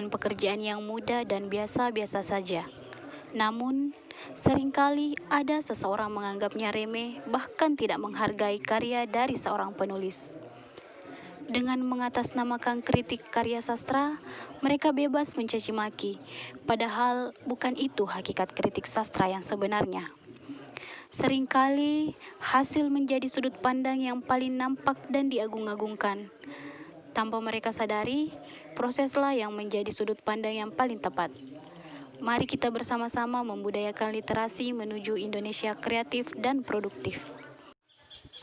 dengan pekerjaan yang mudah dan biasa-biasa saja. Namun, seringkali ada seseorang menganggapnya remeh, bahkan tidak menghargai karya dari seorang penulis. Dengan mengatasnamakan kritik karya sastra, mereka bebas mencaci maki, padahal bukan itu hakikat kritik sastra yang sebenarnya. Seringkali hasil menjadi sudut pandang yang paling nampak dan diagung-agungkan. Tanpa mereka sadari, proseslah yang menjadi sudut pandang yang paling tepat. Mari kita bersama-sama membudayakan literasi menuju Indonesia kreatif dan produktif.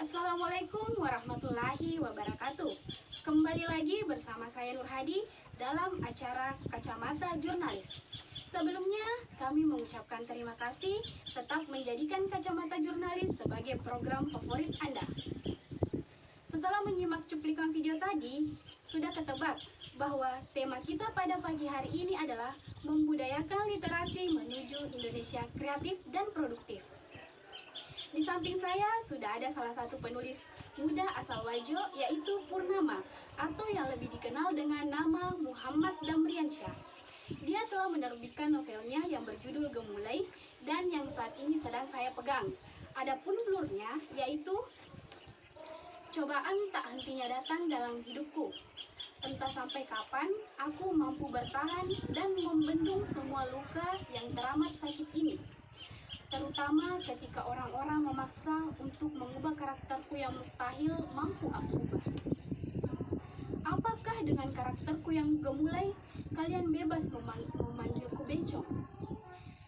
Assalamualaikum warahmatullahi wabarakatuh. Kembali lagi bersama saya Nur Hadi dalam acara Kacamata Jurnalis. Sebelumnya, kami mengucapkan terima kasih tetap menjadikan Kacamata Jurnalis sebagai program favorit Anda. Setelah menyimak cuplikan video tadi, sudah ketebak bahwa tema kita pada pagi hari ini adalah membudayakan literasi menuju Indonesia kreatif dan produktif. Di samping saya sudah ada salah satu penulis muda asal Wajo, yaitu Purnama, atau yang lebih dikenal dengan nama Muhammad Damriansyah. Dia telah menerbitkan novelnya yang berjudul Gemulai dan yang saat ini sedang saya pegang. Adapun blurnya yaitu Cobaan tak hentinya datang dalam hidupku. Entah sampai kapan aku mampu bertahan dan membendung semua luka yang teramat sakit ini. Terutama ketika orang-orang memaksa untuk mengubah karakterku yang mustahil mampu aku ubah. Apakah dengan karakterku yang gemulai, kalian bebas memanggilku bencong?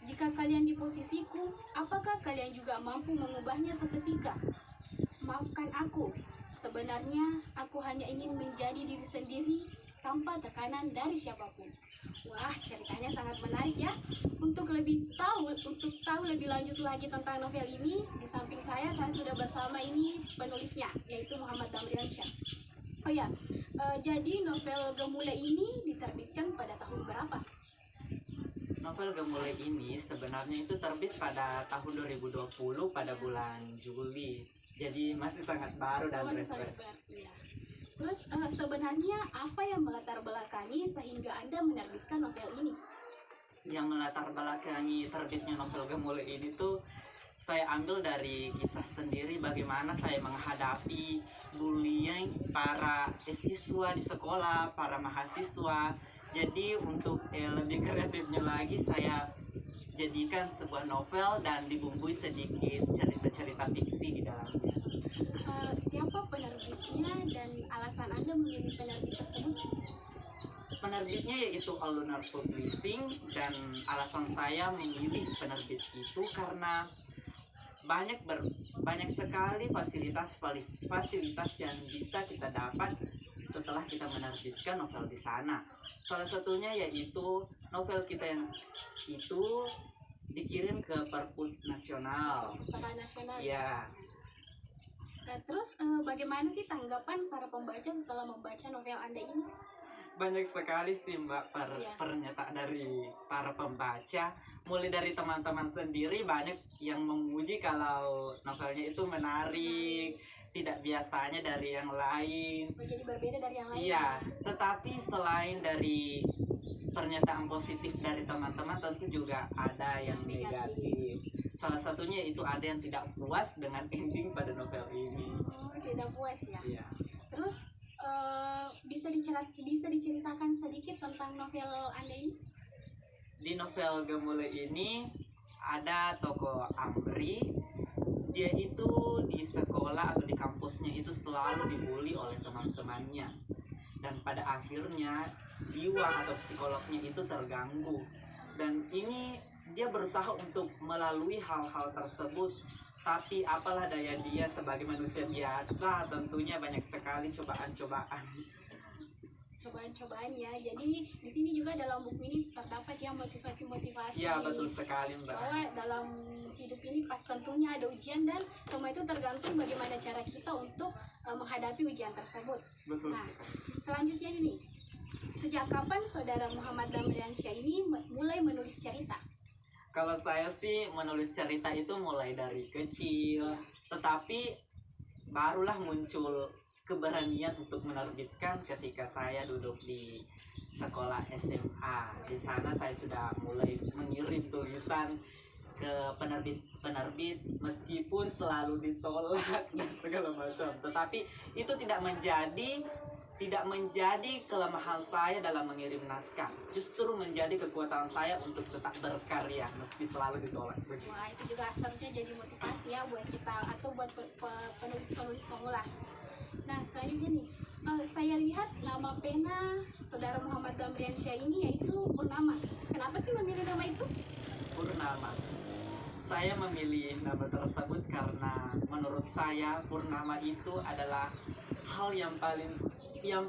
Jika kalian di posisiku, apakah kalian juga mampu mengubahnya seketika? Maafkan aku, sebenarnya aku hanya ingin menjadi diri sendiri tanpa tekanan dari siapapun. Wah, ceritanya sangat menarik ya. Untuk tahu lebih lanjut lagi tentang novel ini, di samping saya sudah bersama ini penulisnya, yaitu Muhammad Damriansyah. Oh ya, jadi novel Gemulai ini diterbitkan pada tahun berapa? Novel Gemulai ini sebenarnya itu terbit pada tahun 2020 pada bulan Juli. Jadi masih sangat baru dan fresh. Ya. Terus sebenarnya apa yang melatar belakangi sehingga Anda menerbitkan novel ini? Yang melatar belakangi terbitnya novel Gemulai ini tuh saya ambil dari kisah sendiri bagaimana saya menghadapi bullying para siswa di sekolah, para mahasiswa. Jadi untuk lebih kreatifnya lagi saya jadikan sebuah novel dan dibumbui sedikit cerita-cerita fiksi di dalamnya. Siapa penerbitnya dan alasan Anda memilih penerbit tersebut? Penerbitnya yaitu Alunar Publishing, dan alasan saya memilih penerbit itu karena banyak sekali fasilitas yang bisa kita dapat setelah kita menerbitkan novel di sana. Salah satunya yaitu novel kita yang itu dikirim ke Perpus Nasional. Perpustakaan Nasional. Iya. Terus bagaimana sih tanggapan para pembaca setelah membaca novel Anda ini? Banyak sekali sih Mbak pernyataan dari para pembaca. Mulai dari teman-teman sendiri banyak yang memuji kalau novelnya itu menarik, tidak biasanya dari yang lain. Jadi berbeda dari yang lain. Iya, tetapi selain dari pernyataan positif dari teman-teman, tentu juga ada yang negatif. Salah satunya itu ada yang tidak puas dengan ending pada novel ini. Oh, tidak puas ya? Iya. Terus bisa diceritakan sedikit tentang novel Anda ini? Di novel Gemulai ini ada tokoh Amri. Dia itu di sekolah atau di kampusnya itu selalu dibully oleh teman-temannya, dan pada akhirnya jiwa atau psikolognya itu terganggu, dan ini dia berusaha untuk melalui hal-hal tersebut. Tapi apalah daya dia sebagai manusia biasa, tentunya banyak sekali cobaan-cobaan ya. Jadi di sini juga dalam buku ini terdapat ya motivasi-motivasi. Ya, betul sekali Mbak. Bahwa dalam hidup ini pas tentunya ada ujian, dan semua itu tergantung bagaimana cara kita untuk menghadapi ujian tersebut. Betul. Nah, selanjutnya ini, sejak kapan saudara Muhammad Damriansyah ini mulai menulis cerita? Kalau saya sih menulis cerita itu mulai dari kecil, tetapi barulah muncul keberanian untuk menerbitkan ketika saya duduk di sekolah SMA. Di sana saya sudah mulai mengirim tulisan ke penerbit-penerbit meskipun selalu ditolak dan segala macam. Tetapi itu tidak menjadi kelemahan saya dalam mengirim naskah. Justru menjadi kekuatan saya untuk tetap berkarya meski selalu ditolak. Begitu. Wah, itu juga seharusnya jadi motivasi ya buat kita atau buat penulis-penulis pemula. Nah, selanjutnya nih, saya lihat nama pena Saudara Muhammad Damriansyah ini yaitu Purnama. Kenapa sih memilih nama itu? Purnama. Saya memilih nama tersebut karena menurut saya purnama itu adalah hal yang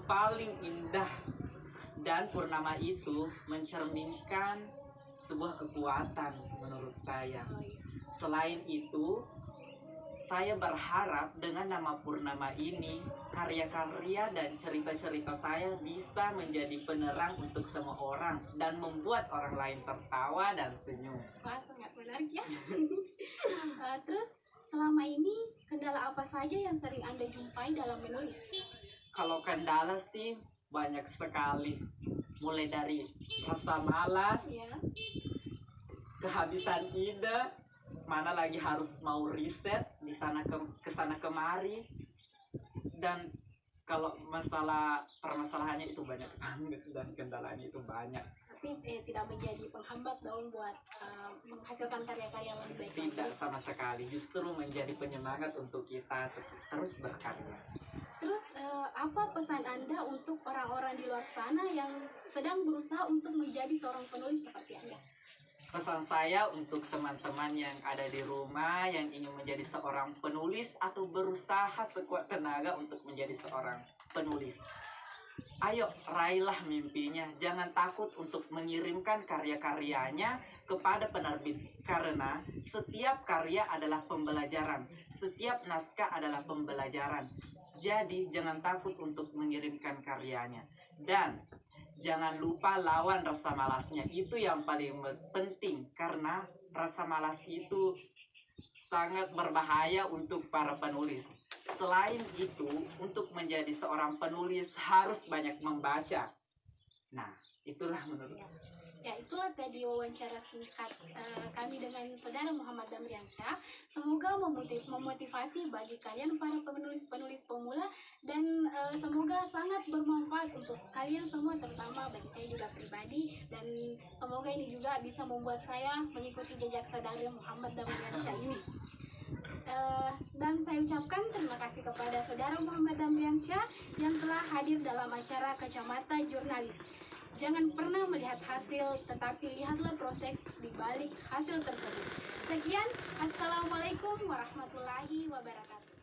paling indah, dan purnama itu mencerminkan sebuah kekuatan menurut saya. Selain itu, saya berharap dengan nama Purnama ini, karya-karya dan cerita-cerita saya bisa menjadi penerang untuk semua orang dan membuat orang lain tertawa dan senyum. Wah, sangat menarik ya. Terus, selama ini kendala apa saja yang sering Anda jumpai dalam menulis? Kalau kendala sih banyak sekali, mulai dari rasa malas, Ya, kehabisan ide, mana lagi harus mau riset di sana ke sana kemari, dan kalau permasalahannya itu banyak banget dan kendalanya itu banyak. tapi tidak menjadi penghambat dong buat menghasilkan karya-karya yang lebih baik Tidak lagi. sama sekali, justru menjadi penyemangat untuk kita terus berkarya. Terus, apa pesan Anda untuk orang-orang di luar sana yang sedang berusaha untuk menjadi seorang penulis seperti Anda? Pesan saya untuk teman-teman yang ada di rumah yang ingin menjadi seorang penulis atau berusaha sekuat tenaga untuk menjadi seorang penulis. Ayo, raihlah mimpinya. Jangan takut untuk mengirimkan karya-karyanya kepada penerbit. Karena setiap karya adalah pembelajaran. Setiap naskah adalah pembelajaran. Jadi, jangan takut untuk mengirimkan karyanya. Dan jangan lupa lawan rasa malasnya. Itu yang paling penting. Karena rasa malas itu sangat berbahaya untuk para penulis. Selain itu, untuk menjadi seorang penulis harus banyak membaca. Nah, itulah menurut saya. Ya, itulah tadi wawancara singkat kami dengan Saudara Muhammad Damriansyah. Semoga memotivasi bagi kalian para penulis-penulis pemula, dan semoga sangat bermanfaat untuk kalian semua, terutama bagi saya juga pribadi, dan semoga ini juga bisa membuat saya mengikuti jejak Saudara Muhammad Damriansyah ini. Dan saya ucapkan terima kasih kepada Saudara Muhammad Damriansyah yang telah hadir dalam acara Kacamata Jurnalis. Jangan pernah melihat hasil, tetapi lihatlah proses di balik hasil tersebut. Sekian, Assalamualaikum warahmatullahi wabarakatuh.